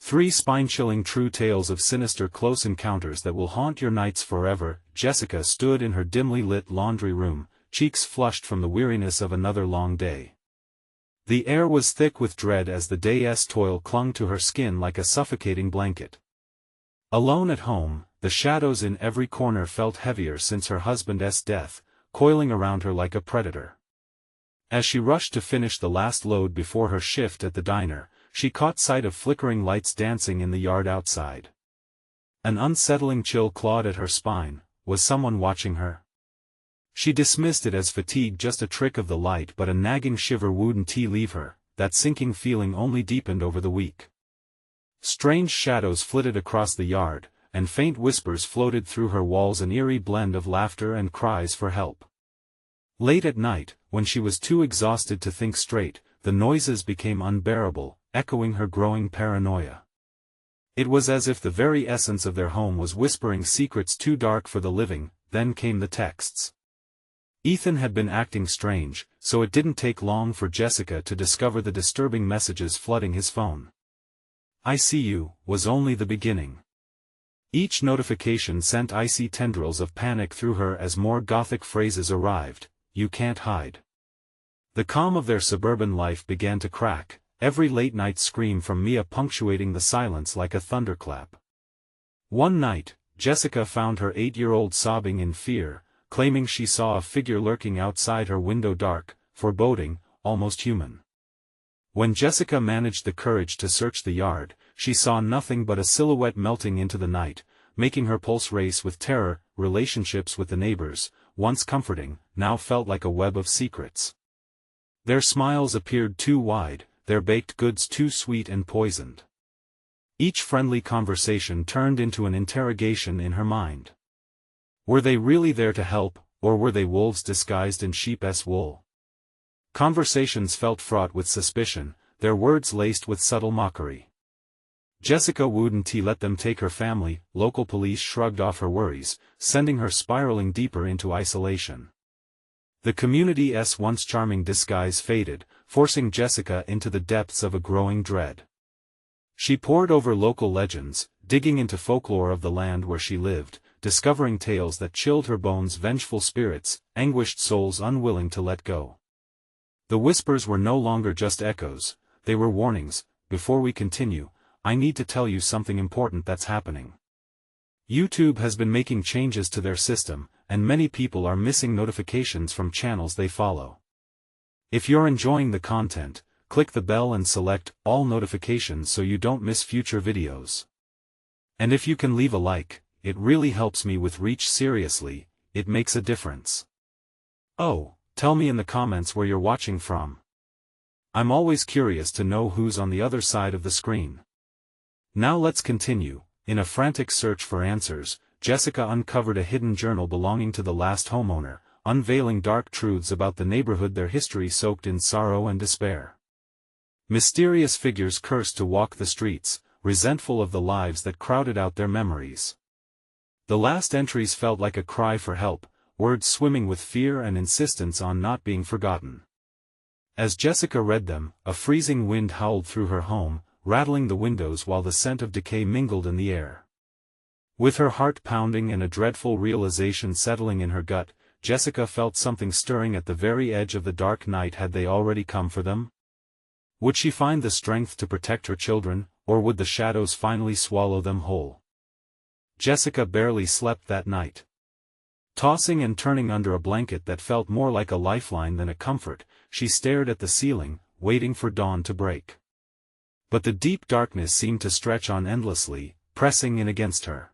3 spine-chilling true tales of sinister close encounters that will haunt your nights forever. Jessica stood in her dimly lit laundry room, cheeks flushed from the weariness of another long day. The air was thick with dread as the day's toil clung to her skin like a suffocating blanket. Alone at home, the shadows in every corner felt heavier since her husband's death, coiling around her like a predator. As she rushed to finish the last load before her shift at the diner, she caught sight of flickering lights dancing in the yard outside. An unsettling chill clawed at her spine. Was someone watching her? She dismissed it as fatigue, just a trick of the light, but a nagging shiver wouldn't leave her. That sinking feeling only deepened over the week. Strange shadows flitted across the yard, and faint whispers floated through her walls, an eerie blend of laughter and cries for help. Late at night, when she was too exhausted to think straight, the noises became unbearable, echoing her growing paranoia. It was as if the very essence of their home was whispering secrets too dark for the living. Then came the texts. Ethan had been acting strange, so it didn't take long for Jessica to discover the disturbing messages flooding his phone. "I see you" was only the beginning. Each notification sent icy tendrils of panic through her as more gothic phrases arrived. "You can't hide." The calm of their suburban life began to crack, every late-night scream from Mia punctuating the silence like a thunderclap. One night, Jessica found her 8-year-old sobbing in fear, claiming she saw a figure lurking outside her window, dark, foreboding, almost human. When Jessica managed the courage to search the yard, she saw nothing but a silhouette melting into the night, making her pulse race with terror. Relationships with the neighbors, once comforting, now felt like a web of secrets. Their smiles appeared too wide, their baked goods too sweet and poisoned. Each friendly conversation turned into an interrogation in her mind. Were they really there to help, or were they wolves disguised in sheep's wool? Conversations felt fraught with suspicion, their words laced with subtle mockery. Jessica wouldn't let them take her family. Local police shrugged off her worries, sending her spiraling deeper into isolation. The community's once charming disguise faded, forcing Jessica into the depths of a growing dread. She pored over local legends, digging into folklore of the land where she lived, discovering tales that chilled her bones, vengeful spirits, anguished souls unwilling to let go. The whispers were no longer just echoes, they were warnings. "Before we continue, I need to tell you something important that's happening. YouTube has been making changes to their system, and many people are missing notifications from channels they follow. If you're enjoying the content, click the bell and select all notifications so you don't miss future videos. And if you can leave a like, it really helps me with reach. Seriously, it makes a difference. Oh, tell me in the comments where you're watching from. I'm always curious to know who's on the other side of the screen. Now let's continue. In a frantic search for answers, Jessica uncovered a hidden journal belonging to the last homeowner, unveiling dark truths about the neighborhood, their history soaked in sorrow and despair. Mysterious figures cursed to walk the streets, resentful of the lives that crowded out their memories. The last entries felt like a cry for help, words swimming with fear and insistence on not being forgotten. As Jessica read them, a freezing wind howled through her home, rattling the windows while the scent of decay mingled in the air. With her heart pounding and a dreadful realization settling in her gut, Jessica felt something stirring at the very edge of the dark night. Had they already come for them? Would she find the strength to protect her children, or would the shadows finally swallow them whole? Jessica barely slept that night. Tossing and turning under a blanket that felt more like a lifeline than a comfort, she stared at the ceiling, waiting for dawn to break. But the deep darkness seemed to stretch on endlessly, pressing in against her.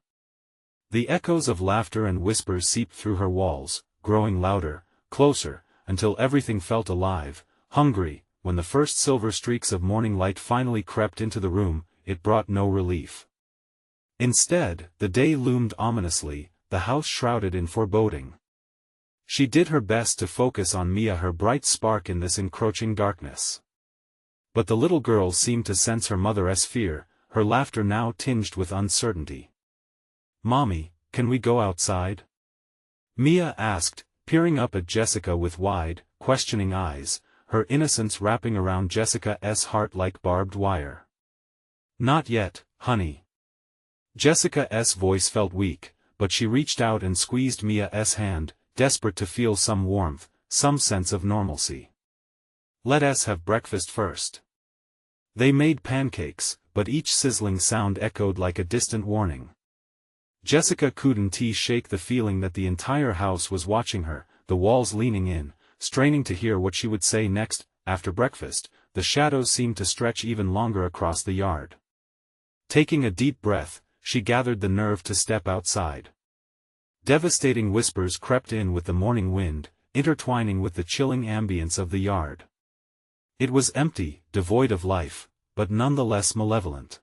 The echoes of laughter and whispers seeped through her walls, growing louder, closer, until everything felt alive, hungry. When the first silver streaks of morning light finally crept into the room, it brought no relief. Instead, the day loomed ominously, the house shrouded in foreboding. She did her best to focus on Mia, her bright spark in this encroaching darkness. But the little girl seemed to sense her mother's fear, her laughter now tinged with uncertainty. "Mommy, can we go outside?" Mia asked, peering up at Jessica with wide, questioning eyes, her innocence wrapping around Jessica's heart like barbed wire. Not yet, honey. Jessica's voice felt weak, but she reached out and squeezed Mia's hand, desperate to feel some warmth, some sense of normalcy. Let us have breakfast first. They made pancakes, but each sizzling sound echoed like a distant warning. Jessica couldn't shake the feeling that the entire house was watching her, the walls leaning in, straining to hear what she would say next. After breakfast, the shadows seemed to stretch even longer across the yard. Taking a deep breath, she gathered the nerve to step outside. Devastating whispers crept in with the morning wind, intertwining with the chilling ambience of the yard. It was empty, devoid of life, but nonetheless malevolent.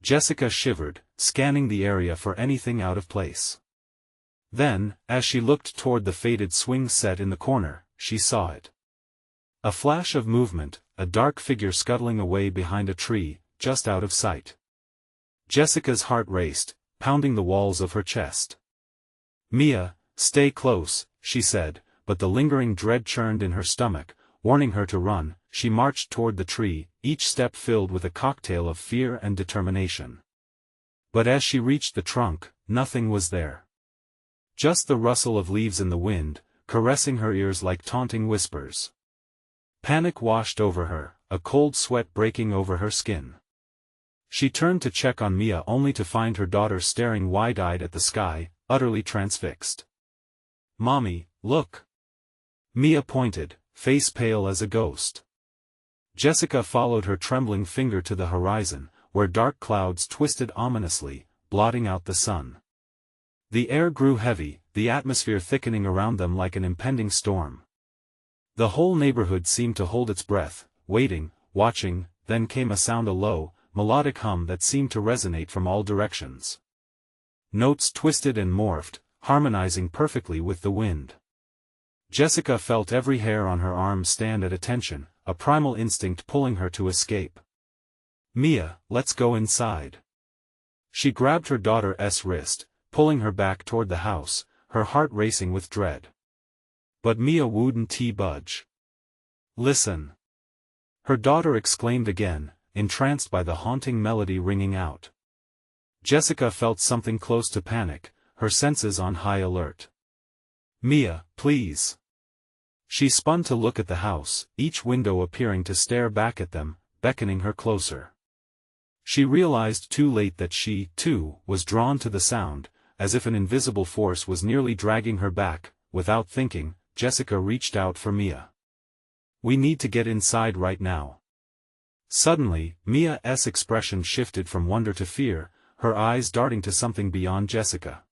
Jessica shivered, scanning the area for anything out of place. Then, as she looked toward the faded swing set in the corner, she saw it. A flash of movement, a dark figure scuttling away behind a tree, just out of sight. Jessica's heart raced, pounding the walls of her chest. Mia, stay close, she said, but the lingering dread churned in her stomach, warning her to run. She marched toward the tree, each step filled with a cocktail of fear and determination. But as she reached the trunk, nothing was there. Just the rustle of leaves in the wind, caressing her ears like taunting whispers. Panic washed over her, a cold sweat breaking over her skin. She turned to check on Mia only to find her daughter staring wide-eyed at the sky, utterly transfixed. "Mommy, look!" Mia pointed, face pale as a ghost. Jessica followed her trembling finger to the horizon, where dark clouds twisted ominously, blotting out the sun. The air grew heavy, the atmosphere thickening around them like an impending storm. The whole neighborhood seemed to hold its breath, waiting, watching. Then came a sound, a low, melodic hum that seemed to resonate from all directions. Notes twisted and morphed, harmonizing perfectly with the wind. Jessica felt every hair on her arm stand at attention, a primal instinct pulling her to escape. "Mia, let's go inside." She grabbed her daughter's wrist, pulling her back toward the house, her heart racing with dread. But Mia wouldn't budge. "Listen!" her daughter exclaimed again, entranced by the haunting melody ringing out. Jessica felt something close to panic, her senses on high alert. "Mia, please." She spun to look at the house, each window appearing to stare back at them, beckoning her closer. She realized too late that she, too, was drawn to the sound, as if an invisible force was nearly dragging her back. Without thinking, Jessica reached out for Mia. "We need to get inside right now." Suddenly, Mia's expression shifted from wonder to fear, her eyes darting to something beyond Jessica.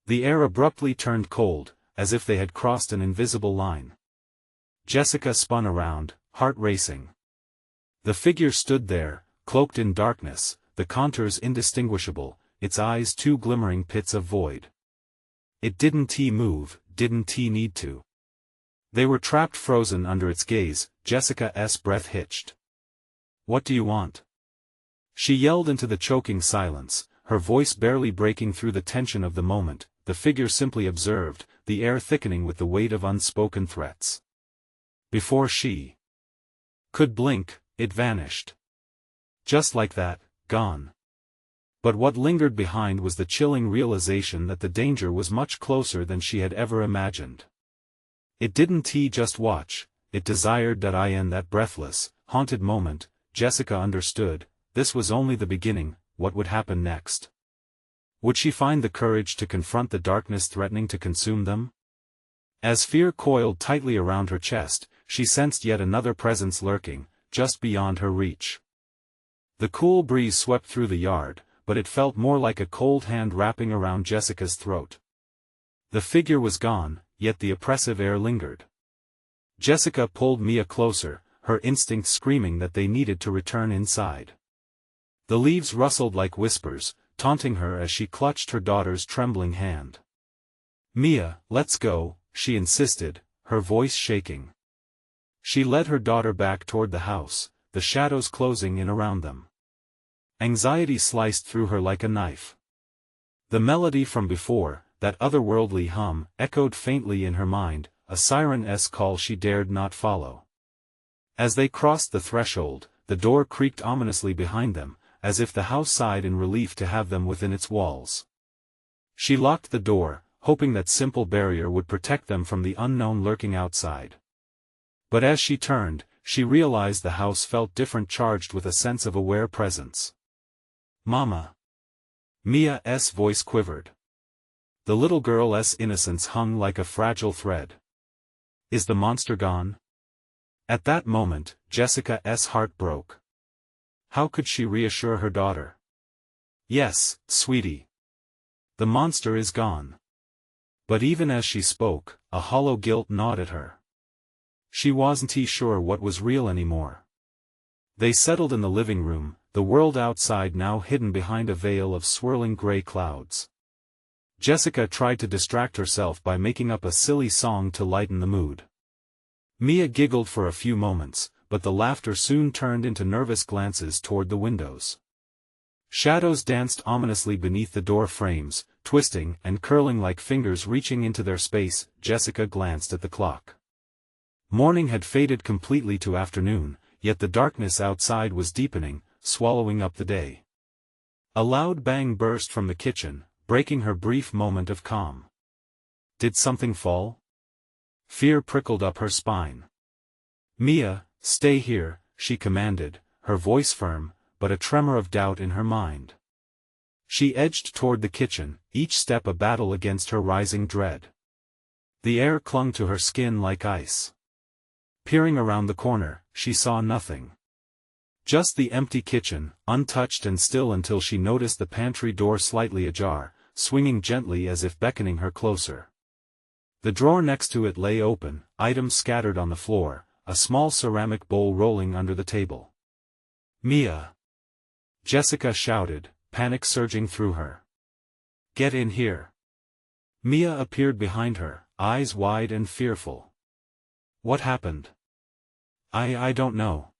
The air abruptly turned cold, as if they had crossed an invisible line. Jessica spun around, heart racing. The figure stood there, cloaked in darkness, the contours indistinguishable, its eyes two glimmering pits of void. It didn't move, didn't need to. They were trapped, frozen under its gaze. Jessica's breath hitched. "What do you want?" she yelled into the choking silence, her voice barely breaking through the tension of the moment. The figure simply observed, the air thickening with the weight of unspoken threats. Before she could blink, it vanished. Just like that, gone. But what lingered behind was the chilling realization that the danger was much closer than she had ever imagined. It didn't just watch, it desired that breathless, haunted moment. Jessica understood, this was only the beginning. What would happen next? Would she find the courage to confront the darkness threatening to consume them? As fear coiled tightly around her chest, she sensed yet another presence lurking, just beyond her reach. The cool breeze swept through the yard, but it felt more like a cold hand wrapping around Jessica's throat. The figure was gone, yet the oppressive air lingered. Jessica pulled Mia closer, her instincts screaming that they needed to return inside. The leaves rustled like whispers, taunting her as she clutched her daughter's trembling hand. "Mia, let's go," she insisted, her voice shaking. She led her daughter back toward the house, the shadows closing in around them. Anxiety sliced through her like a knife. The melody from before, that otherworldly hum, echoed faintly in her mind, a siren-esque call she dared not follow. As they crossed the threshold, the door creaked ominously behind them, as if the house sighed in relief to have them within its walls. She locked the door, hoping that simple barrier would protect them from the unknown lurking outside. But as she turned, she realized the house felt different, charged with a sense of aware presence. "Mama." Mia's voice quivered. The little girl's innocence hung like a fragile thread. "Is the monster gone?" At that moment, Jessica's heart broke. How could she reassure her daughter? "Yes, sweetie. The monster is gone." But even as she spoke, a hollow guilt gnawed at her. She wasn't sure what was real anymore. They settled in the living room, the world outside now hidden behind a veil of swirling gray clouds. Jessica tried to distract herself by making up a silly song to lighten the mood. Mia giggled for a few moments, but the laughter soon turned into nervous glances toward the windows. Shadows danced ominously beneath the door frames, twisting and curling like fingers reaching into their space. Jessica glanced at the clock. Morning had faded completely to afternoon, yet the darkness outside was deepening, swallowing up the day. A loud bang burst from the kitchen, breaking her brief moment of calm. Did something fall? Fear prickled up her spine. "Mia, stay here," she commanded, her voice firm, but a tremor of doubt in her mind. She edged toward the kitchen, each step a battle against her rising dread. The air clung to her skin like ice. Peering around the corner, she saw nothing. Just the empty kitchen, untouched and still until she noticed the pantry door slightly ajar, swinging gently as if beckoning her closer. The drawer next to it lay open, items scattered on the floor, a small ceramic bowl rolling under the table. "Mia!" Jessica shouted, panic surging through her. "Get in here!" Mia appeared behind her, eyes wide and fearful. "What happened?" I don't know."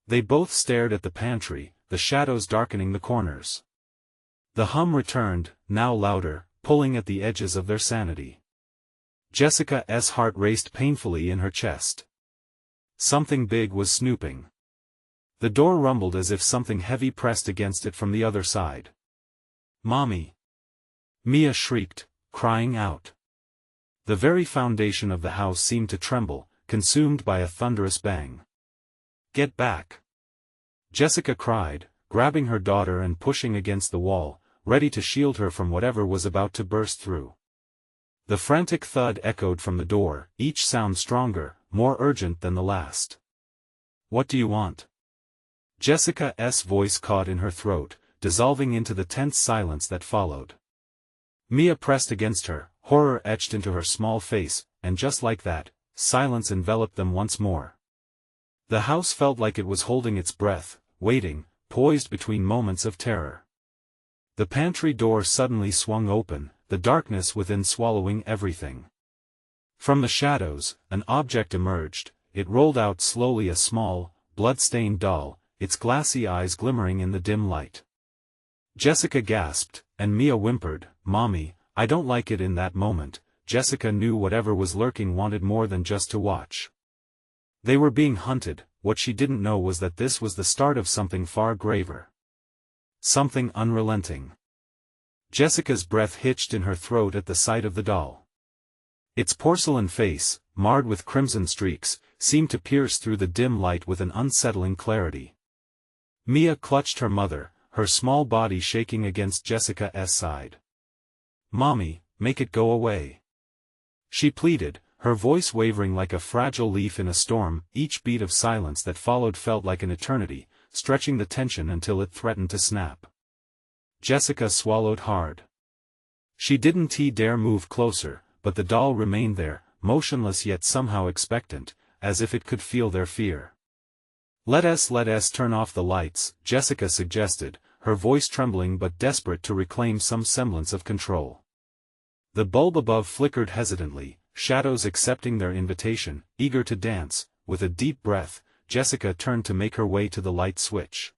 They both stared at the pantry, the shadows darkening the corners. The hum returned, now louder, pulling at the edges of their sanity. Jessica's heart raced painfully in her chest. Something big was snooping. The door rumbled as if something heavy pressed against it from the other side. "Mommy!" Mia shrieked, crying out. The very foundation of the house seemed to tremble, consumed by a thunderous bang. "Get back!" Jessica cried, grabbing her daughter and pushing against the wall, ready to shield her from whatever was about to burst through. The frantic thud echoed from the door, each sound stronger, more urgent than the last. "What do you want?" Jessica's voice caught in her throat, dissolving into the tense silence that followed. Mia pressed against her, horror etched into her small face, and just like that, silence enveloped them once more. The house felt like it was holding its breath, waiting, poised between moments of terror. The pantry door suddenly swung open, the darkness within swallowing everything. From the shadows, an object emerged. It rolled out slowly, a small, blood-stained doll, its glassy eyes glimmering in the dim light. Jessica gasped, and Mia whimpered, "Mommy, I don't like it." In that moment, Jessica knew whatever was lurking wanted more than just to watch. They were being hunted. What she didn't know was that this was the start of something far graver. Something unrelenting. Jessica's breath hitched in her throat at the sight of the doll. Its porcelain face, marred with crimson streaks, seemed to pierce through the dim light with an unsettling clarity. Mia clutched her mother, her small body shaking against Jessica's side. "Mommy, make it go away," she pleaded, her voice wavering like a fragile leaf in a storm. Each beat of silence that followed felt like an eternity, stretching the tension until it threatened to snap. Jessica swallowed hard. She didn't dare move closer, but the doll remained there, motionless yet somehow expectant, as if it could feel their fear. Let us turn off the lights," Jessica suggested, her voice trembling but desperate to reclaim some semblance of control. The bulb above flickered hesitantly, shadows accepting their invitation, eager to dance. With a deep breath, Jessica turned to make her way to the light switch.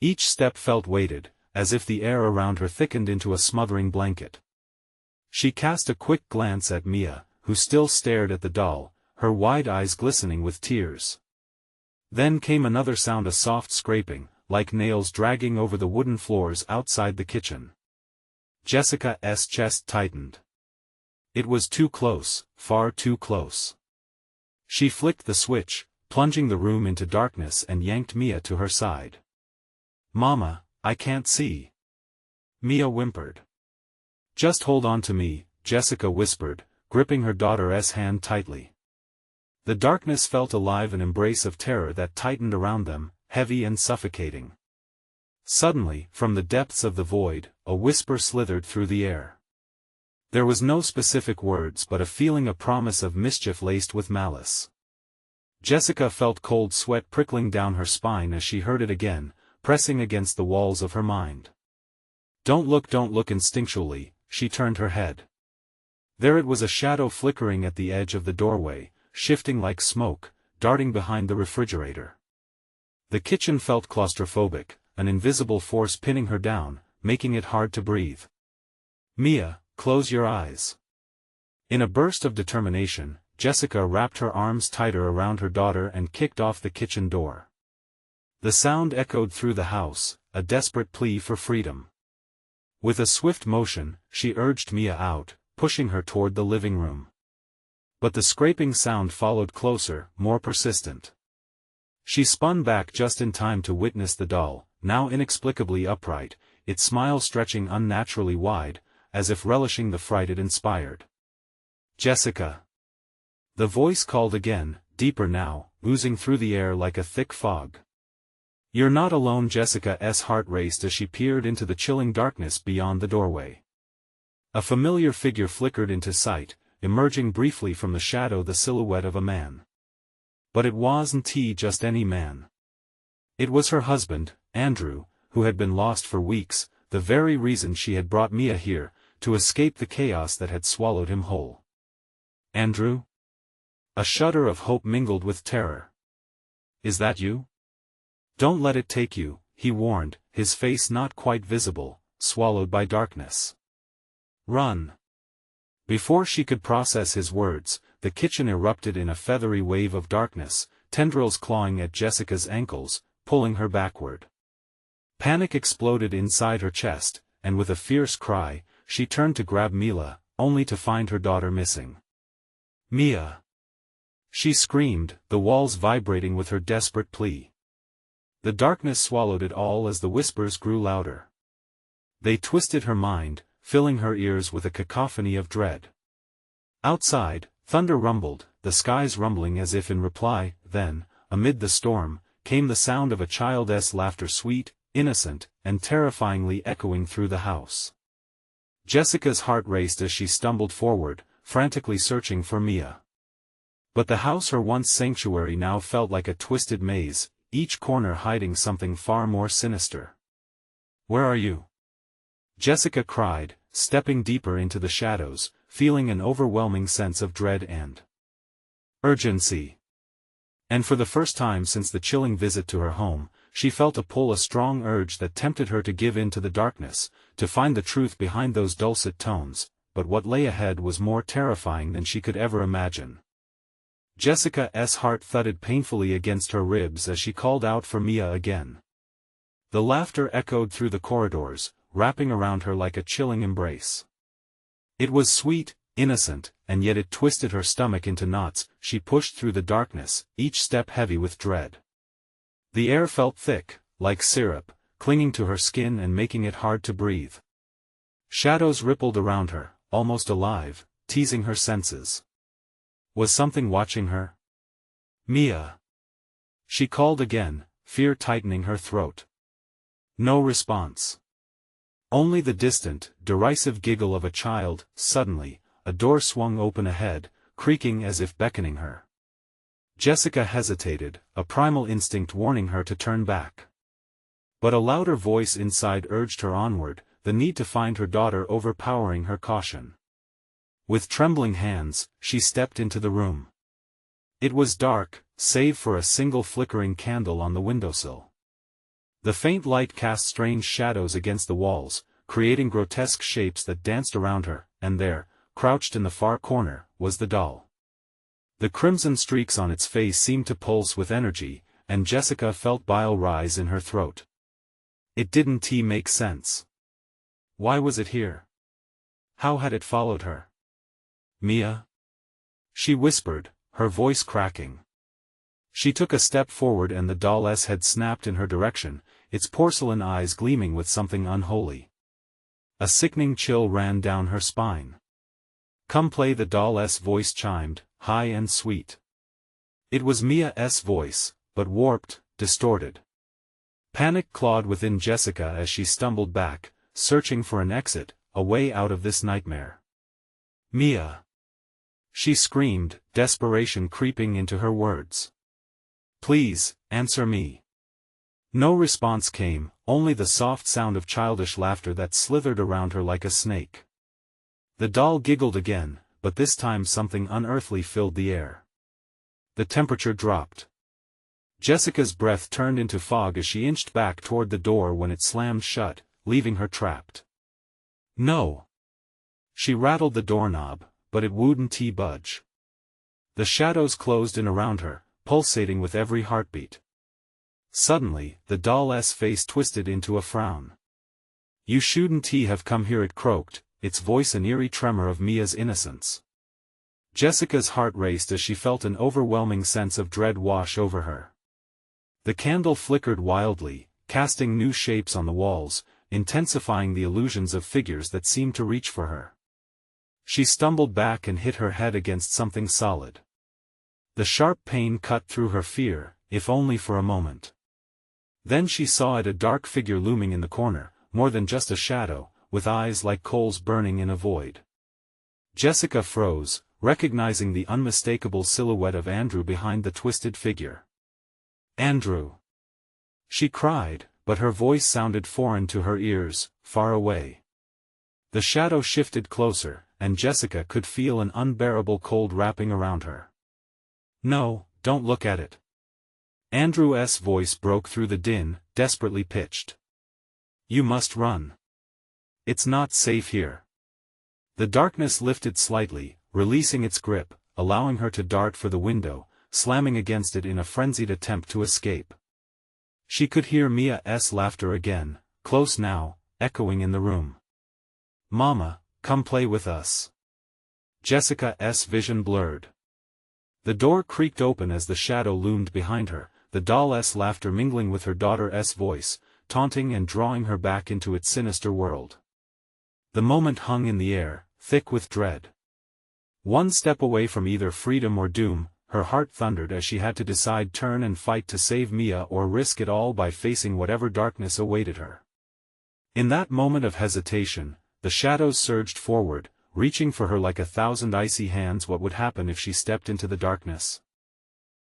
Each step felt weighted, as if the air around her thickened into a smothering blanket. She cast a quick glance at Mia, who still stared at the doll, her wide eyes glistening with tears. Then came another sound, a soft scraping, like nails dragging over the wooden floors outside the kitchen. Jessica's chest tightened. It was too close, far too close. She flicked the switch, plunging the room into darkness, and yanked Mia to her side. "Mama, I can't see." Mia whimpered. "Just hold on to me," Jessica whispered, gripping her daughter's hand tightly. The darkness felt alive, an embrace of terror that tightened around them, heavy and suffocating. Suddenly, from the depths of the void, a whisper slithered through the air. There was no specific words, but a feeling, a promise of mischief laced with malice. Jessica felt cold sweat prickling down her spine as she heard it again, pressing against the walls of her mind. Don't look," instinctually, she turned her head. There it was, a shadow flickering at the edge of the doorway, shifting like smoke, darting behind the refrigerator. The kitchen felt claustrophobic, an invisible force pinning her down, making it hard to breathe. "Mia, close your eyes." In a burst of determination, Jessica wrapped her arms tighter around her daughter and kicked off the kitchen door. The sound echoed through the house, a desperate plea for freedom. With a swift motion, she urged Mia out, pushing her toward the living room. But the scraping sound followed closer, more persistent. She spun back just in time to witness the doll, now inexplicably upright, its smile stretching unnaturally wide, as if relishing the fright it inspired. "Jessica." The voice called again, deeper now, oozing through the air like a thick fog. "You're not alone." Jessica's heart raced as she peered into the chilling darkness beyond the doorway. A familiar figure flickered into sight, emerging briefly from the shadow, the silhouette of a man. But it wasn't just any man. It was her husband, Andrew, who had been lost for weeks, the very reason she had brought Mia here, to escape the chaos that had swallowed him whole. "Andrew?" A shudder of hope mingled with terror. "Is that you?" "Don't let it take you," he warned, his face not quite visible, swallowed by darkness. "Run." Before she could process his words, the kitchen erupted in a feathery wave of darkness, tendrils clawing at Jessica's ankles, pulling her backward. Panic exploded inside her chest, and with a fierce cry, she turned to grab Mila, only to find her daughter missing. "Mia!" She screamed, the walls vibrating with her desperate plea. The darkness swallowed it all as the whispers grew louder. They twisted her mind, filling her ears with a cacophony of dread. Outside, thunder rumbled, the skies rumbling as if in reply. Then, amid the storm, came the sound of a child's laughter, sweet, innocent, and terrifyingly echoing through the house. Jessica's heart raced as she stumbled forward, frantically searching for Mia. But the house, her once sanctuary, now felt like a twisted maze, each corner hiding something far more sinister. "Where are you?" Jessica cried, stepping deeper into the shadows, feeling an overwhelming sense of dread and urgency. And for the first time since the chilling visit to her home, she felt a strong urge that tempted her to give in to the darkness, to find the truth behind those dulcet tones, but what lay ahead was more terrifying than she could ever imagine. Jessica's heart thudded painfully against her ribs as she called out for Mia again. The laughter echoed through the corridors, wrapping around her like a chilling embrace. It was sweet, innocent, and yet it twisted her stomach into knots. She pushed through the darkness, each step heavy with dread. The air felt thick, like syrup, clinging to her skin and making it hard to breathe. Shadows rippled around her, almost alive, teasing her senses. Was something watching her? "Mia!" She called again, fear tightening her throat. No response. Only the distant, derisive giggle of a child. Suddenly, a door swung open ahead, creaking as if beckoning her. Jessica hesitated, a primal instinct warning her to turn back. But a louder voice inside urged her onward, the need to find her daughter overpowering her caution. With trembling hands, she stepped into the room. It was dark, save for a single flickering candle on the windowsill. The faint light cast strange shadows against the walls, creating grotesque shapes that danced around her, and there, crouched in the far corner, was the doll. The crimson streaks on its face seemed to pulse with energy, and Jessica felt bile rise in her throat. It didn't make sense. Why was it here? How had it followed her? Mia? She whispered, her voice cracking. She took a step forward and the doll's head snapped in her direction, its porcelain eyes gleaming with something unholy. A sickening chill ran down her spine. "Come play," the doll's voice chimed, high and sweet. It was Mia's voice, but warped, distorted. Panic clawed within Jessica as she stumbled back, searching for an exit, a way out of this nightmare. "Mia!" she screamed, desperation creeping into her words. "Please, answer me." No response came, only the soft sound of childish laughter that slithered around her like a snake. The doll giggled again, but this time something unearthly filled the air. The temperature dropped. Jessica's breath turned into fog as she inched back toward the door when it slammed shut, leaving her trapped. "No!" She rattled the doorknob, but it wouldn't budge. The shadows closed in around her, pulsating with every heartbeat. Suddenly, the doll's face twisted into a frown. "You shouldn't have come here," it croaked, its voice an eerie tremor of Mia's innocence. Jessica's heart raced as she felt an overwhelming sense of dread wash over her. The candle flickered wildly, casting new shapes on the walls, intensifying the illusions of figures that seemed to reach for her. She stumbled back and hit her head against something solid. The sharp pain cut through her fear, if only for a moment. Then she saw it, a dark figure looming in the corner, more than just a shadow, with eyes like coals burning in a void. Jessica froze, recognizing the unmistakable silhouette of Andrew behind the twisted figure. "Andrew!" she cried, but her voice sounded foreign to her ears, far away. The shadow shifted closer, and Jessica could feel an unbearable cold wrapping around her. "No, don't look at it." Andrew's voice broke through the din, desperately pitched. "You must run. It's not safe here." The darkness lifted slightly, releasing its grip, allowing her to dart for the window, slamming against it in a frenzied attempt to escape. She could hear Mia's laughter again, close now, echoing in the room. "Mama, come play with us." Jessica's vision blurred. The door creaked open as the shadow loomed behind her, the doll's laughter mingling with her daughter's voice, taunting and drawing her back into its sinister world. The moment hung in the air, thick with dread. One step away from either freedom or doom, her heart thundered as she had to decide: turn and fight to save Mia or risk it all by facing whatever darkness awaited her. In that moment of hesitation, the shadows surged forward, reaching for her like 1,000 icy hands. What would happen if she stepped into the darkness?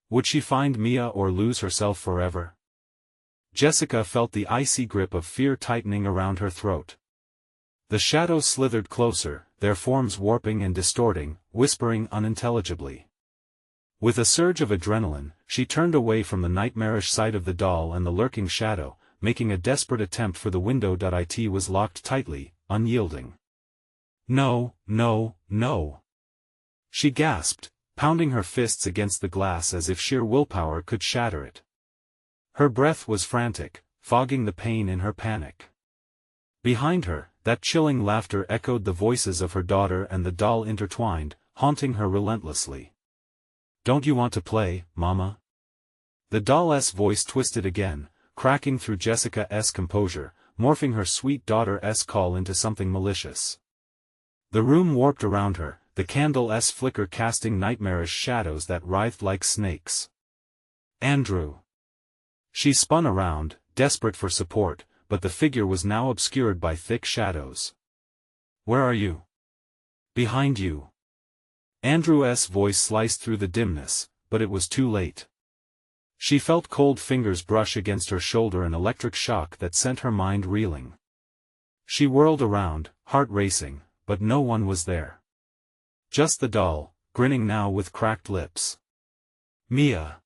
Would she find Mia or lose herself forever? Jessica felt the icy grip of fear tightening around her throat. The shadows slithered closer, their forms warping and distorting, whispering unintelligibly. With a surge of adrenaline, she turned away from the nightmarish sight of the doll and the lurking shadow, making a desperate attempt for the window. It was locked tightly, unyielding. "No, no, no!" she gasped, pounding her fists against the glass as if sheer willpower could shatter it. Her breath was frantic, fogging the pain in her panic. Behind her, that chilling laughter echoed, the voices of her daughter and the doll intertwined, haunting her relentlessly. "Don't you want to play, Mama?" The doll's voice twisted again, cracking through Jessica's composure, morphing her sweet daughter's call into something malicious. The room warped around her, the candle's flicker casting nightmarish shadows that writhed like snakes. "Andrew!" She spun around, desperate for support, but the figure was now obscured by thick shadows. "Where are you?" "Behind you." Andrew's voice sliced through the dimness, but it was too late. She felt cold fingers brush against her shoulder, an electric shock that sent her mind reeling. She whirled around, heart racing, but no one was there. Just the doll, grinning now with cracked lips. "Mia!"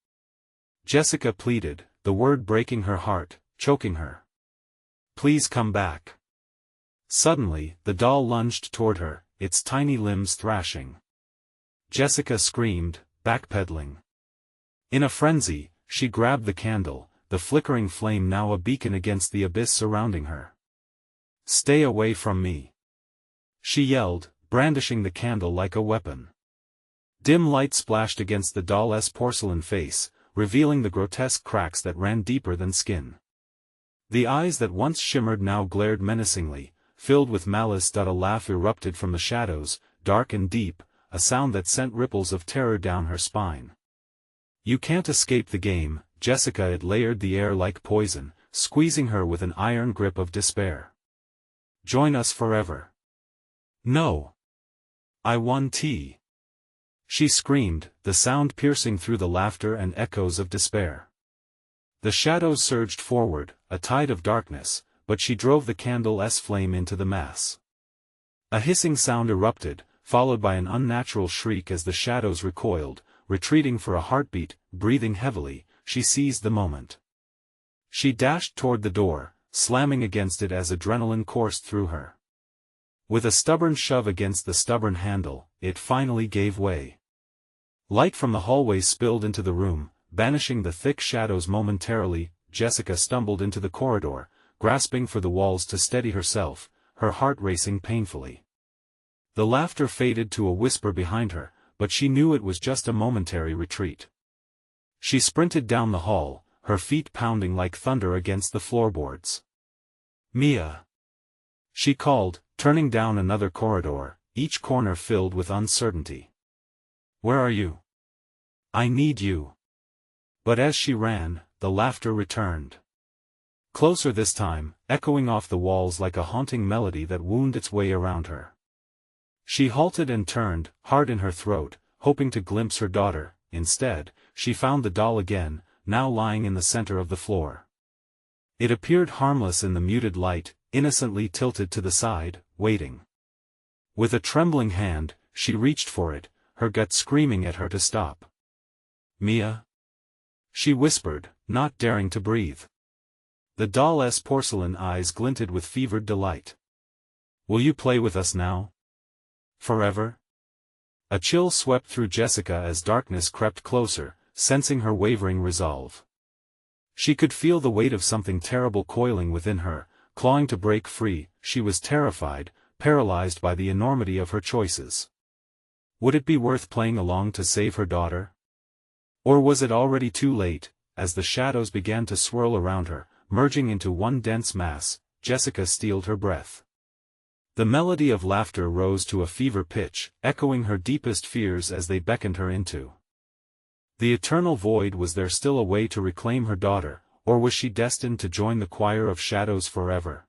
Jessica pleaded, the word breaking her heart, choking her. "Please come back." Suddenly, the doll lunged toward her, its tiny limbs thrashing. Jessica screamed, backpedaling. In a frenzy, she grabbed the candle, the flickering flame now a beacon against the abyss surrounding her. "Stay away from me!" she yelled, brandishing the candle like a weapon. Dim light splashed against the doll's porcelain face, revealing the grotesque cracks that ran deeper than skin. The eyes that once shimmered now glared menacingly, filled with malice. A laugh erupted from the shadows, dark and deep, a sound that sent ripples of terror down her spine. "You can't escape the game, Jessica." It layered the air like poison, squeezing her with an iron grip of despair. "Join us forever." "No. I want tea," she screamed, the sound piercing through the laughter and echoes of despair. The shadows surged forward, a tide of darkness, but she drove the candle's flame into the mass. A hissing sound erupted, followed by an unnatural shriek as the shadows recoiled, retreating for a heartbeat. Breathing heavily, she seized the moment. She dashed toward the door, slamming against it as adrenaline coursed through her. With a stubborn shove against the stubborn handle, it finally gave way. Light from the hallway spilled into the room, banishing the thick shadows momentarily. Jessica stumbled into the corridor, grasping for the walls to steady herself, her heart racing painfully. The laughter faded to a whisper behind her, but she knew it was just a momentary retreat. She sprinted down the hall, her feet pounding like thunder against the floorboards. "Mia!" she called, turning down another corridor, each corner filled with uncertainty. "Where are you? I need you." But as she ran, the laughter returned. Closer this time, echoing off the walls like a haunting melody that wound its way around her. She halted and turned, heart in her throat, hoping to glimpse her daughter. Instead, she found the doll again, now lying in the center of the floor. It appeared harmless in the muted light, innocently tilted to the side, waiting. With a trembling hand, she reached for it, her gut screaming at her to stop. "Mia?" she whispered, not daring to breathe. The doll's porcelain eyes glinted with fevered delight. "Will you play with us now? Forever?" A chill swept through Jessica as darkness crept closer, sensing her wavering resolve. She could feel the weight of something terrible coiling within her, clawing to break free. She was terrified, paralyzed by the enormity of her choices. Would it be worth playing along to save her daughter? Or was it already too late? As the shadows began to swirl around her, merging into one dense mass, Jessica steeled her breath. The melody of laughter rose to a fever pitch, echoing her deepest fears as they beckoned her into the eternal void. Was there still a way to reclaim her daughter, or was she destined to join the choir of shadows forever?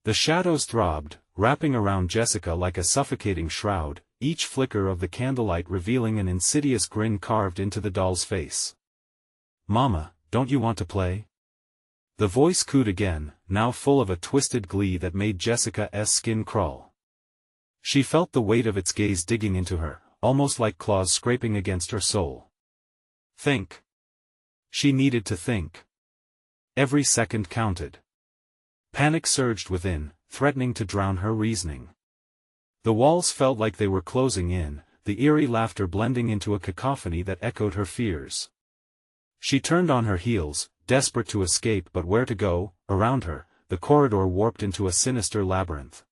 The shadows throbbed, wrapping around Jessica like a suffocating shroud, each flicker of the candlelight revealing an insidious grin carved into the doll's face. "Mama, don't you want to play?" The voice cooed again, now full of a twisted glee that made Jessica's skin crawl. She felt the weight of its gaze digging into her, almost like claws scraping against her soul. Think. She needed to think. Every second counted. Panic surged within, threatening to drown her reasoning. The walls felt like they were closing in, the eerie laughter blending into a cacophony that echoed her fears. She turned on her heels, desperate to escape, but where to go? Around her, the corridor warped into a sinister labyrinth.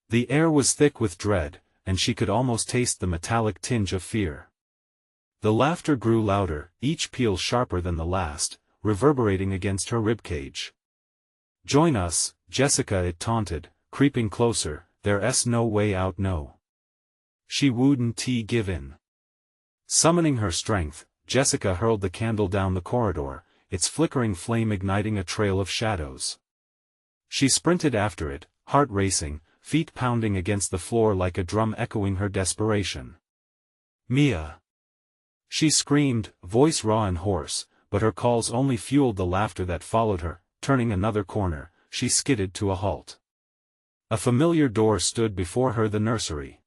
The air was thick with dread, and she could almost taste the metallic tinge of fear. The laughter grew louder, each peal sharper than the last, reverberating against her ribcage. "Join us, Jessica," it taunted, creeping closer. "There's no way out, no." She wouldn't give in. Summoning her strength, Jessica hurled the candle down the corridor, its flickering flame igniting a trail of shadows. She sprinted after it, heart racing, feet pounding against the floor like a drum echoing her desperation. "Mia!" she screamed, voice raw and hoarse, but her calls only fueled the laughter that followed her. Turning another corner, she skidded to a halt. A familiar door stood before her, the nursery.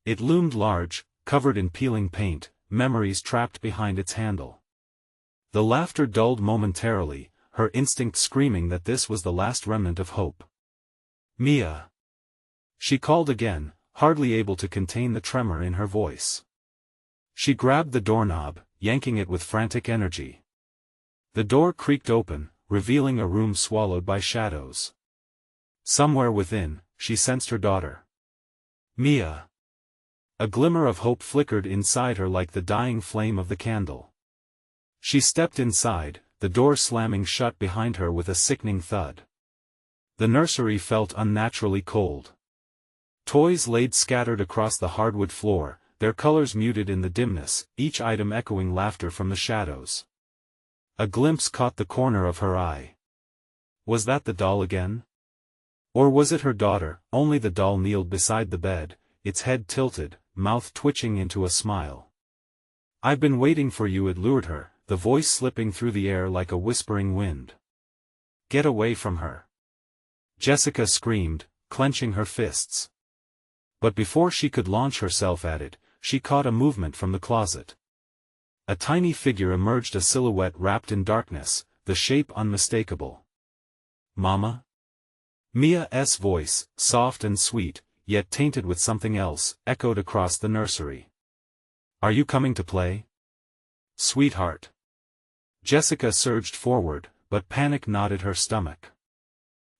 It loomed large, covered in peeling paint, memories trapped behind its handle. The laughter dulled momentarily, her instinct screaming that this was the last remnant of hope. "Mia!" she called again, hardly able to contain the tremor in her voice. She grabbed the doorknob, yanking it with frantic energy. The door creaked open, revealing a room swallowed by shadows. Somewhere within, she sensed her daughter. Mia. A glimmer of hope flickered inside her like the dying flame of the candle. She stepped inside, the door slamming shut behind her with a sickening thud. The nursery felt unnaturally cold. Toys laid scattered across the hardwood floor, their colors muted in the dimness, each item echoing laughter from the shadows. A glimpse caught the corner of her eye. Was that the doll again? Or was it her daughter? Only the doll kneeled beside the bed, its head tilted, mouth twitching into a smile. "I've been waiting for you," it lured her, the voice slipping through the air like a whispering wind. "Get away from her!" Jessica screamed, clenching her fists. But before she could launch herself at it, she caught a movement from the closet. A tiny figure emerged, a silhouette wrapped in darkness, the shape unmistakable. "Mama?" Mia's voice, soft and sweet, yet tainted with something else, echoed across the nursery. "Are you coming to play?" "Sweetheart." Jessica surged forward, but panic knotted her stomach.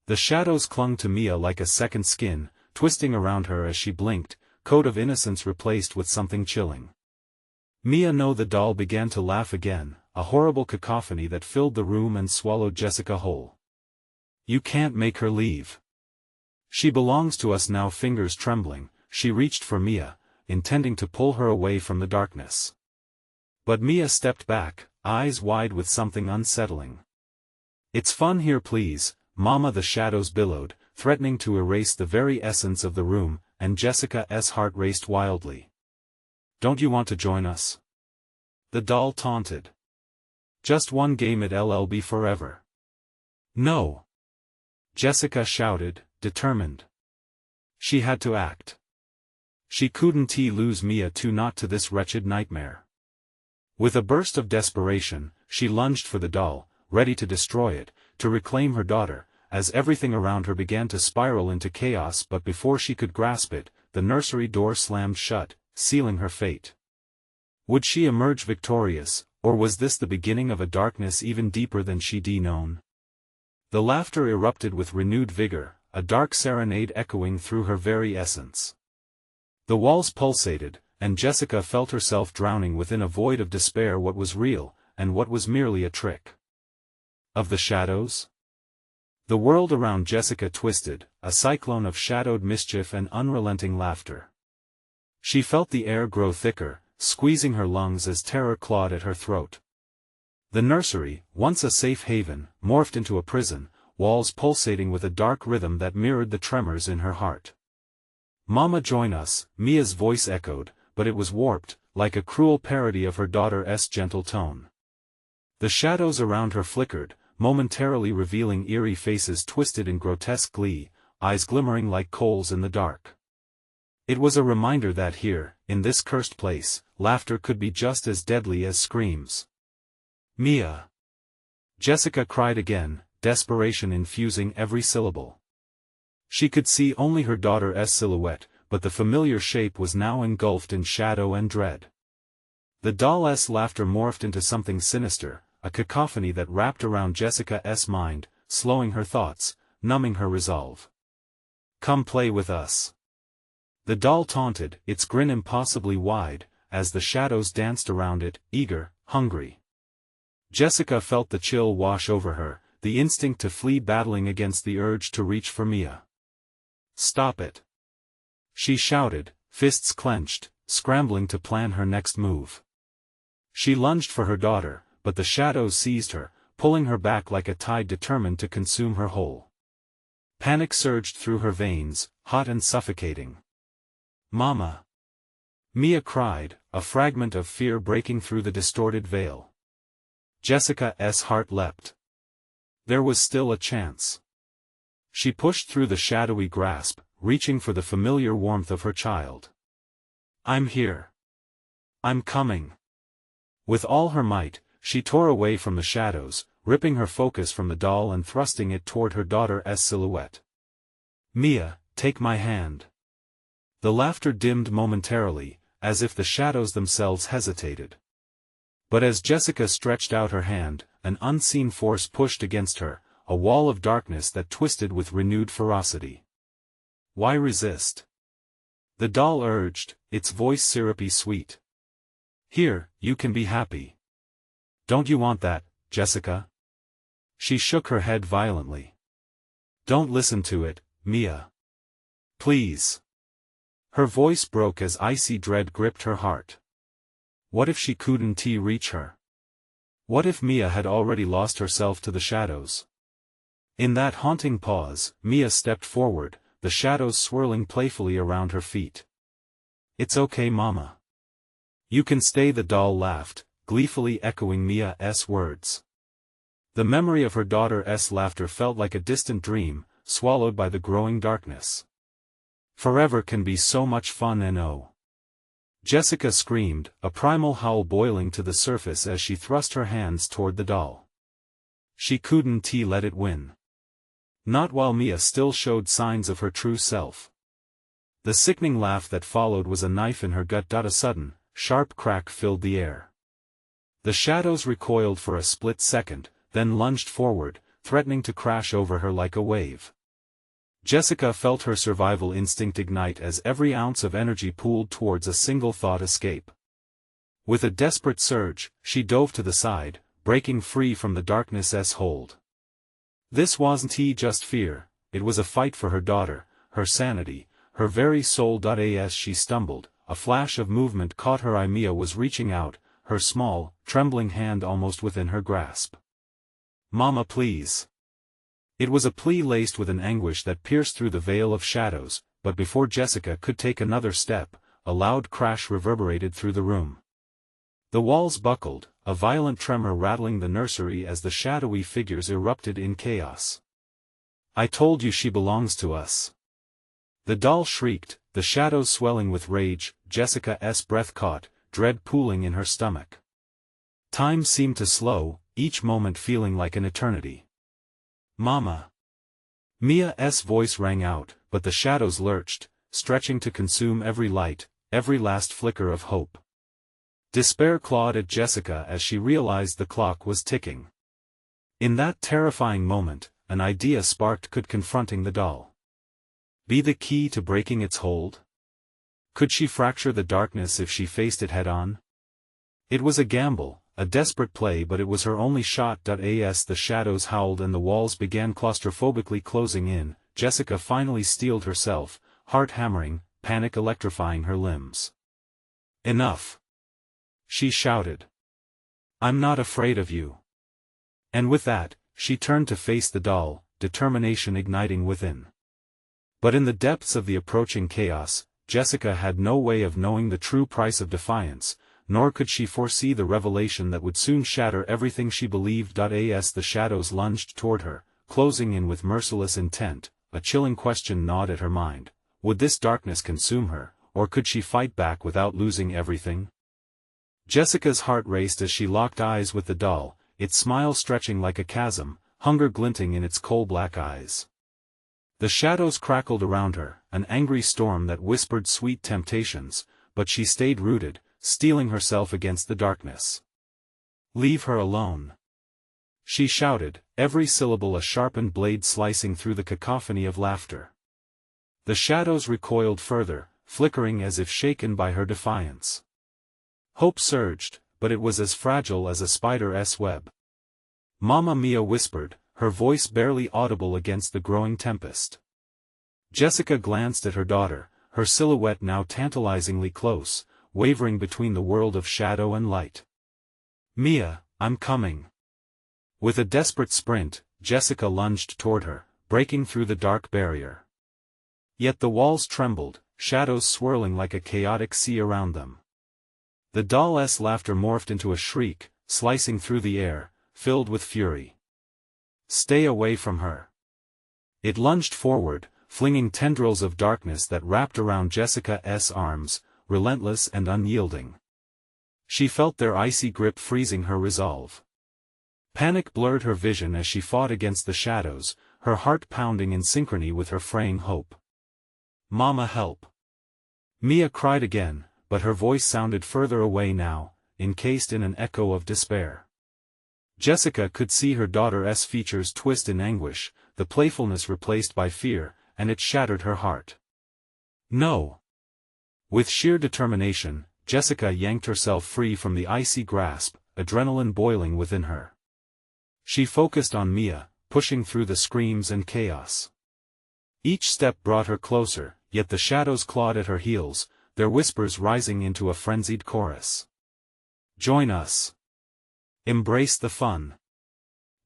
The shadows clung to Mia like a second skin, twisting around her as she blinked, coat of innocence replaced with something chilling. Mia no, the doll began to laugh again, a horrible cacophony that filled the room and swallowed Jessica whole. "You can't make her leave. She belongs to us now." Fingers trembling, she reached for Mia, intending to pull her away from the darkness. But Mia stepped back, eyes wide with something unsettling. "It's fun here, please, Mama," the shadows billowed, threatening to erase the very essence of the room, and Jessica's heart raced wildly. "Don't you want to join us?" the doll taunted. "Just one game at LLB forever." "No!" Jessica shouted, determined. She had to act. She couldn't lose Mia to not to this wretched nightmare. With a burst of desperation, she lunged for the doll, ready to destroy it, to reclaim her daughter, as everything around her began to spiral into chaos. But before she could grasp it, the nursery door slammed shut, sealing her fate. Would she emerge victorious, or was this the beginning of a darkness even deeper than she'd known? The laughter erupted with renewed vigor, a dark serenade echoing through her very essence. The walls pulsated, and Jessica felt herself drowning within a void of despair. What was real, and what was merely a trick? Of the shadows? The world around Jessica twisted, a cyclone of shadowed mischief and unrelenting laughter. She felt the air grow thicker, squeezing her lungs as terror clawed at her throat. The nursery, once a safe haven, morphed into a prison, walls pulsating with a dark rhythm that mirrored the tremors in her heart. "Mama, join us," Mia's voice echoed, but it was warped, like a cruel parody of her daughter's gentle tone. The shadows around her flickered, momentarily revealing eerie faces twisted in grotesque glee, eyes glimmering like coals in the dark. It was a reminder that here, in this cursed place, laughter could be just as deadly as screams. "Mia!" Jessica cried again, desperation infusing every syllable. She could see only her daughter's silhouette, but the familiar shape was now engulfed in shadow and dread. The doll's laughter morphed into something sinister, a cacophony that wrapped around Jessica's mind, slowing her thoughts, numbing her resolve. "Come play with us." The doll taunted, its grin impossibly wide, as the shadows danced around it, eager, hungry. Jessica felt the chill wash over her, the instinct to flee battling against the urge to reach for Mia. "Stop it!" she shouted, fists clenched, scrambling to plan her next move. She lunged for her daughter, but the shadows seized her, pulling her back like a tide determined to consume her whole. Panic surged through her veins, hot and suffocating. "Mama!" Mia cried, a fragment of fear breaking through the distorted veil. Jessica's heart leapt. There was still a chance. She pushed through the shadowy grasp, reaching for the familiar warmth of her child. "I'm here. I'm coming." With all her might, she tore away from the shadows, ripping her focus from the doll and thrusting it toward her daughter's silhouette. "Mia, take my hand." The laughter dimmed momentarily, as if the shadows themselves hesitated. But as Jessica stretched out her hand, an unseen force pushed against her, a wall of darkness that twisted with renewed ferocity. Why resist? The doll urged, its voice syrupy sweet. Here, you can be happy. Don't you want that, Jessica? She shook her head violently. Don't listen to it, Mia. Please. Her voice broke as icy dread gripped her heart. What if she couldn't reach her? What if Mia had already lost herself to the shadows? In that haunting pause, Mia stepped forward, the shadows swirling playfully around her feet. It's okay, Mama. You can stay, the doll laughed, gleefully echoing Mia's words. The memory of her daughter's laughter felt like a distant dream, swallowed by the growing darkness. Forever can be so much fun and oh. Jessica screamed, a primal howl boiling to the surface as she thrust her hands toward the doll. She couldn't let it win. Not while Mia still showed signs of her true self. The sickening laugh that followed was a knife in her gut. A sudden, sharp crack filled the air. The shadows recoiled for a split second, then lunged forward, threatening to crash over her like a wave. Jessica felt her survival instinct ignite as every ounce of energy pooled towards a single thought: escape. With a desperate surge, she dove to the side, breaking free from the darkness's hold. This wasn't just fear, it was a fight for her daughter, her sanity, her very soul. As she stumbled, a flash of movement caught her eye. Mia was reaching out, her small, trembling hand almost within her grasp. Mama, please. It was a plea laced with an anguish that pierced through the veil of shadows, but before Jessica could take another step, a loud crash reverberated through the room. The walls buckled, a violent tremor rattling the nursery as the shadowy figures erupted in chaos. I told you she belongs to us. The doll shrieked, the shadows swelling with rage. Jessica's breath caught, dread pooling in her stomach. Time seemed to slow, each moment feeling like an eternity. Mama. Mia's voice rang out, but the shadows lurched, stretching to consume every light, every last flicker of hope. Despair clawed at Jessica as she realized the clock was ticking. In that terrifying moment, an idea sparked: could confronting the doll be the key to breaking its hold? Could she fracture the darkness if she faced it head-on? It was a gamble, a desperate play, but it was her only shot. As the shadows howled and the walls began claustrophobically closing in, Jessica finally steeled herself, heart hammering, panic electrifying her limbs. Enough! She shouted. I'm not afraid of you. And with that, she turned to face the doll, determination igniting within. But in the depths of the approaching chaos, Jessica had no way of knowing the true price of defiance, nor could she foresee the revelation that would soon shatter everything she believed. As the shadows lunged toward her, closing in with merciless intent, a chilling question gnawed at her mind: would this darkness consume her, or could she fight back without losing everything? Jessica's heart raced as she locked eyes with the doll, its smile stretching like a chasm, hunger glinting in its coal-black eyes. The shadows crackled around her, an angry storm that whispered sweet temptations, but she stayed rooted, steeling herself against the darkness. Leave her alone. She shouted, every syllable a sharpened blade slicing through the cacophony of laughter. The shadows recoiled further, flickering as if shaken by her defiance. Hope surged, but it was as fragile as a spider's web. Mama, Mia whispered, her voice barely audible against the growing tempest. Jessica glanced at her daughter, her silhouette now tantalizingly close, wavering between the world of shadow and light. Mia, I'm coming. With a desperate sprint, Jessica lunged toward her, breaking through the dark barrier. Yet the walls trembled, shadows swirling like a chaotic sea around them. The doll's laughter morphed into a shriek, slicing through the air, filled with fury. Stay away from her. It lunged forward, flinging tendrils of darkness that wrapped around Jessica's arms, relentless and unyielding. She felt their icy grip freezing her resolve. Panic blurred her vision as she fought against the shadows, her heart pounding in synchrony with her fraying hope. Mama, help! Mia cried again, but her voice sounded further away now, encased in an echo of despair. Jessica could see her daughter's features twist in anguish, the playfulness replaced by fear, and it shattered her heart. No! With sheer determination, Jessica yanked herself free from the icy grasp, adrenaline boiling within her. She focused on Mia, pushing through the screams and chaos. Each step brought her closer, yet the shadows clawed at her heels, their whispers rising into a frenzied chorus. Join us. Embrace the fun.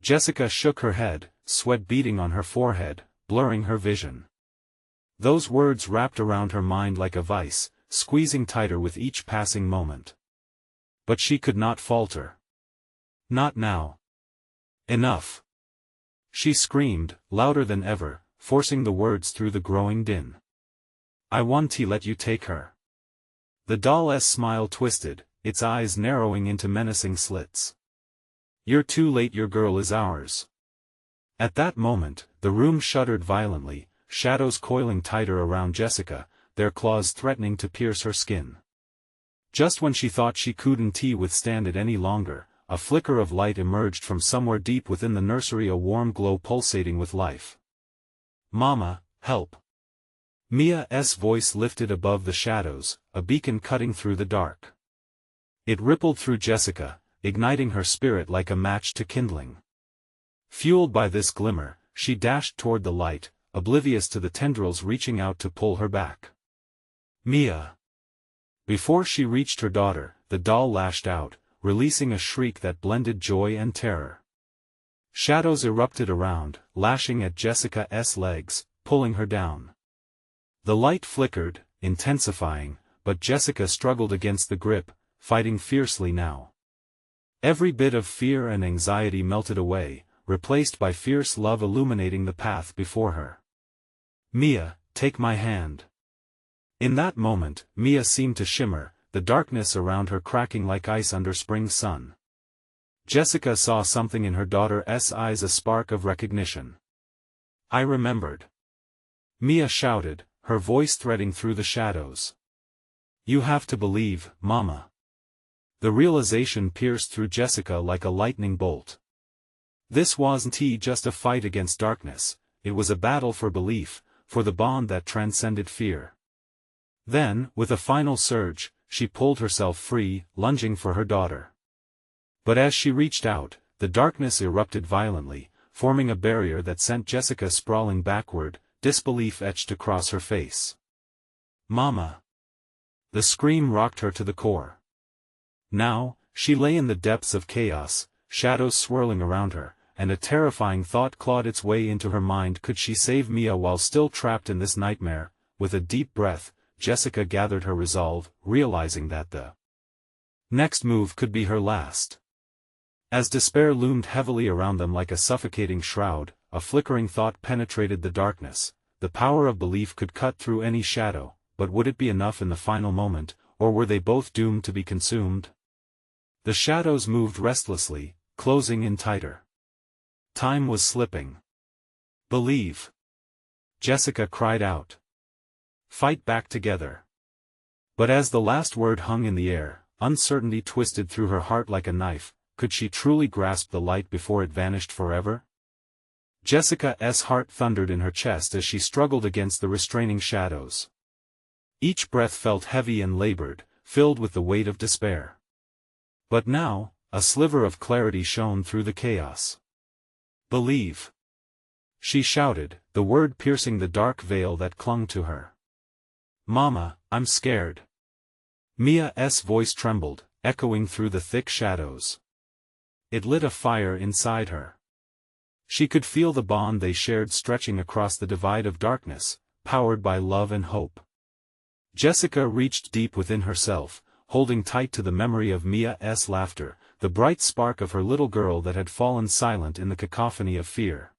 Jessica shook her head, sweat beading on her forehead, blurring her vision. Those words wrapped around her mind like a vice, squeezing tighter with each passing moment. But she could not falter. Not now. Enough. She screamed, louder than ever, forcing the words through the growing din. I want to let you take her. The doll's smile twisted, its eyes narrowing into menacing slits. You're too late, your girl is ours. At that moment, the room shuddered violently, shadows coiling tighter around Jessica, their claws threatening to pierce her skin. Just when she thought she couldn't withstand it any longer, a flicker of light emerged from somewhere deep within the nursery, a warm glow pulsating with life. Mama, help! Mia's voice lifted above the shadows, a beacon cutting through the dark. It rippled through Jessica, igniting her spirit like a match to kindling. Fueled by this glimmer, she dashed toward the light, oblivious to the tendrils reaching out to pull her back. Mia! Before she reached her daughter, the doll lashed out, releasing a shriek that blended joy and terror. Shadows erupted around, lashing at Jessica's legs, pulling her down. The light flickered, intensifying, but Jessica struggled against the grip, fighting fiercely now. Every bit of fear and anxiety melted away, replaced by fierce love illuminating the path before her. Mia, take my hand. In that moment, Mia seemed to shimmer, the darkness around her cracking like ice under spring sun. Jessica saw something in her daughter's eyes, a spark of recognition. I remembered. Mia shouted, her voice threading through the shadows. You have to believe, Mama. The realization pierced through Jessica like a lightning bolt. This wasn't just a fight against darkness, it was a battle for belief, for the bond that transcended fear. Then, with a final surge, she pulled herself free, lunging for her daughter. But as she reached out, the darkness erupted violently, forming a barrier that sent Jessica sprawling backward, disbelief etched across her face. Mama! The scream rocked her to the core. Now, she lay in the depths of chaos, shadows swirling around her, and a terrifying thought clawed its way into her mind. Could she save Mia while still trapped in this nightmare? With a deep breath, Jessica gathered her resolve, realizing that the next move could be her last. As despair loomed heavily around them like a suffocating shroud, a flickering thought penetrated the darkness. The power of belief could cut through any shadow, but would it be enough in the final moment, or were they both doomed to be consumed? The shadows moved restlessly, closing in tighter. Time was slipping. Believe! Jessica cried out. Fight back together. But as the last word hung in the air, uncertainty twisted through her heart like a knife. Could she truly grasp the light before it vanished forever? Jessica's heart thundered in her chest as she struggled against the restraining shadows. Each breath felt heavy and labored, filled with the weight of despair. But now, a sliver of clarity shone through the chaos. Believe! She shouted, the word piercing the dark veil that clung to her. Mama, I'm scared. Mia's voice trembled, echoing through the thick shadows. It lit a fire inside her. She could feel the bond they shared stretching across the divide of darkness, powered by love and hope. Jessica reached deep within herself, holding tight to the memory of Mia's laughter, the bright spark of her little girl that had fallen silent in the cacophony of fear.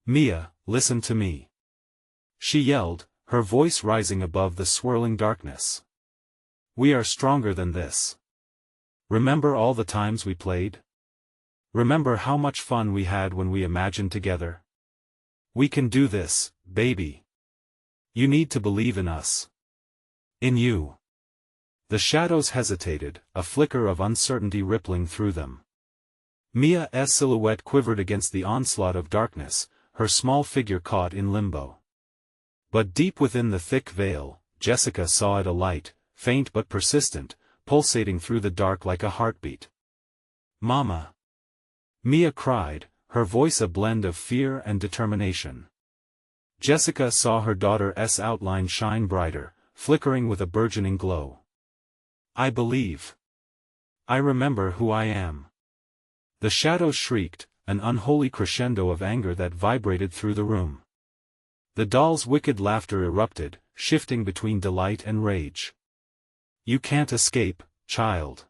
Mia, listen to me. She yelled, her voice rising above the swirling darkness. We are stronger than this. Remember all the times we played? Remember how much fun we had when we imagined together? We can do this, baby. You need to believe in us. In you. The shadows hesitated, a flicker of uncertainty rippling through them. Mia's silhouette quivered against the onslaught of darkness, her small figure caught in limbo. But deep within the thick veil, Jessica saw it alight, faint but persistent, pulsating through the dark like a heartbeat. "Mama!" Mia cried, her voice a blend of fear and determination. Jessica saw her daughter's outline shine brighter, flickering with a burgeoning glow. "I believe. I remember who I am." The shadows shrieked, an unholy crescendo of anger that vibrated through the room. The doll's wicked laughter erupted, shifting between delight and rage. "You can't escape, child."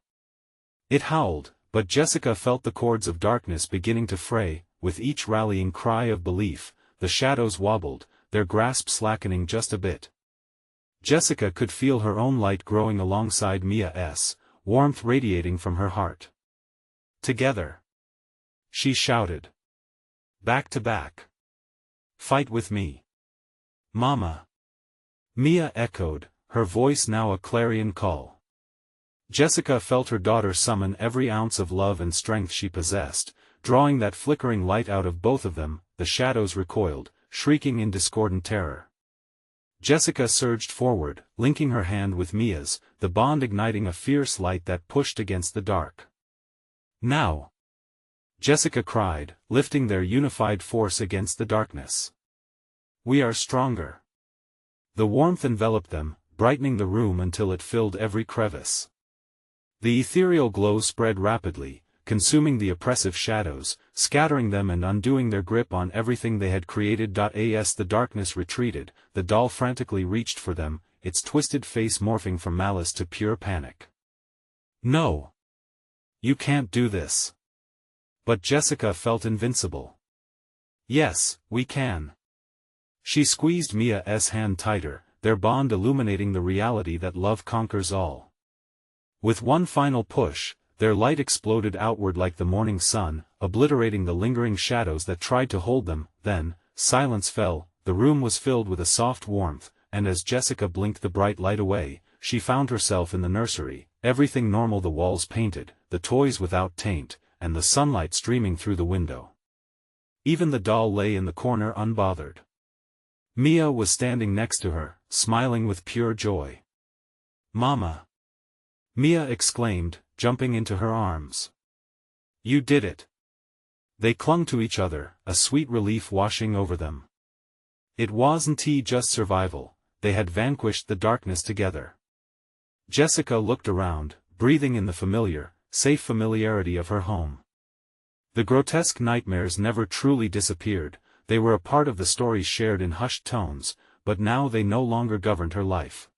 It howled, but Jessica felt the cords of darkness beginning to fray. With each rallying cry of belief, the shadows wobbled, their grasp slackening just a bit. Jessica could feel her own light growing alongside Mia's, warmth radiating from her heart. "Together," she shouted. "Back to back. Fight with me." "Mama!" Mia echoed, her voice now a clarion call. Jessica felt her daughter summon every ounce of love and strength she possessed, drawing that flickering light out of both of them. The shadows recoiled, shrieking in discordant terror. Jessica surged forward, linking her hand with Mia's, the bond igniting a fierce light that pushed against the dark. "Now!" Jessica cried, lifting their unified force against the darkness. "We are stronger." The warmth enveloped them, brightening the room until it filled every crevice. The ethereal glow spread rapidly, consuming the oppressive shadows, scattering them and undoing their grip on everything they had created. As the darkness retreated, the doll frantically reached for them, its twisted face morphing from malice to pure panic. "No! You can't do this!" But Jessica felt invincible. "Yes, we can." She squeezed Mia's hand tighter, their bond illuminating the reality that love conquers all. With one final push, their light exploded outward like the morning sun, obliterating the lingering shadows that tried to hold them. Then, silence fell, the room was filled with a soft warmth, and as Jessica blinked the bright light away, she found herself in the nursery, everything normal, the walls painted, the toys without taint, and the sunlight streaming through the window. Even the doll lay in the corner unbothered. Mia was standing next to her, smiling with pure joy. "Mama!" Mia exclaimed, jumping into her arms. "You did it!" They clung to each other, a sweet relief washing over them. It wasn't just survival, they had vanquished the darkness together. Jessica looked around, breathing in the familiar, safe familiarity of her home. The grotesque nightmares never truly disappeared, they were a part of the stories shared in hushed tones, but now they no longer governed her life.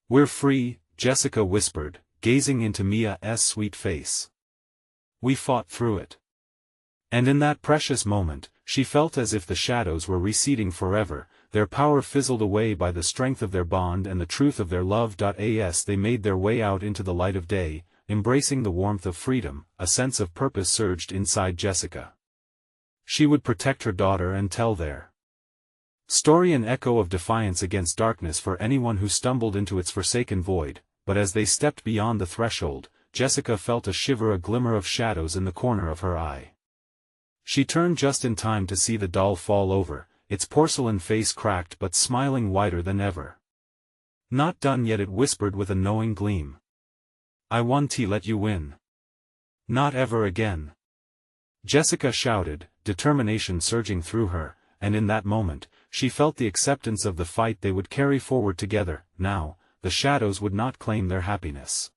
"We're free," Jessica whispered, gazing into Mia's sweet face. "We fought through it." And in that precious moment, she felt as if the shadows were receding forever, their power fizzled away by the strength of their bond and the truth of their love. As they made their way out into the light of day, embracing the warmth of freedom, a sense of purpose surged inside Jessica. She would protect her daughter and tell their story, an echo of defiance against darkness for anyone who stumbled into its forsaken void. But as they stepped beyond the threshold, Jessica felt a shiver, a glimmer of shadows in the corner of her eye. She turned just in time to see the doll fall over, its porcelain face cracked but smiling wider than ever. "Not done yet," it whispered with a knowing gleam. "I won to let you win. Not ever again." Jessica shouted, determination surging through her, and in that moment, she felt the acceptance of the fight they would carry forward together. Now, the shadows would not claim their happiness.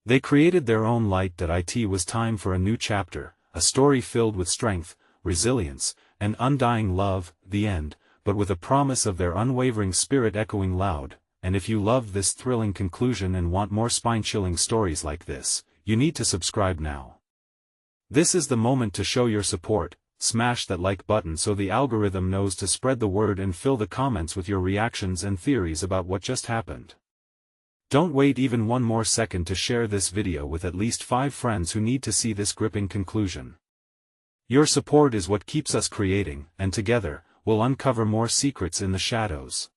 They created their own light. It was time for a new chapter, a story filled with strength, resilience, and undying love. The end, but with a promise of their unwavering spirit echoing loud. And if you loved this thrilling conclusion and want more spine-chilling stories like this, you need to subscribe now. This is the moment to show your support. Smash that like button so the algorithm knows to spread the word, and fill the comments with your reactions and theories about what just happened. Don't wait even one more second to share this video with at least 5 friends who need to see this gripping conclusion. Your support is what keeps us creating, and together, we'll uncover more secrets in the shadows.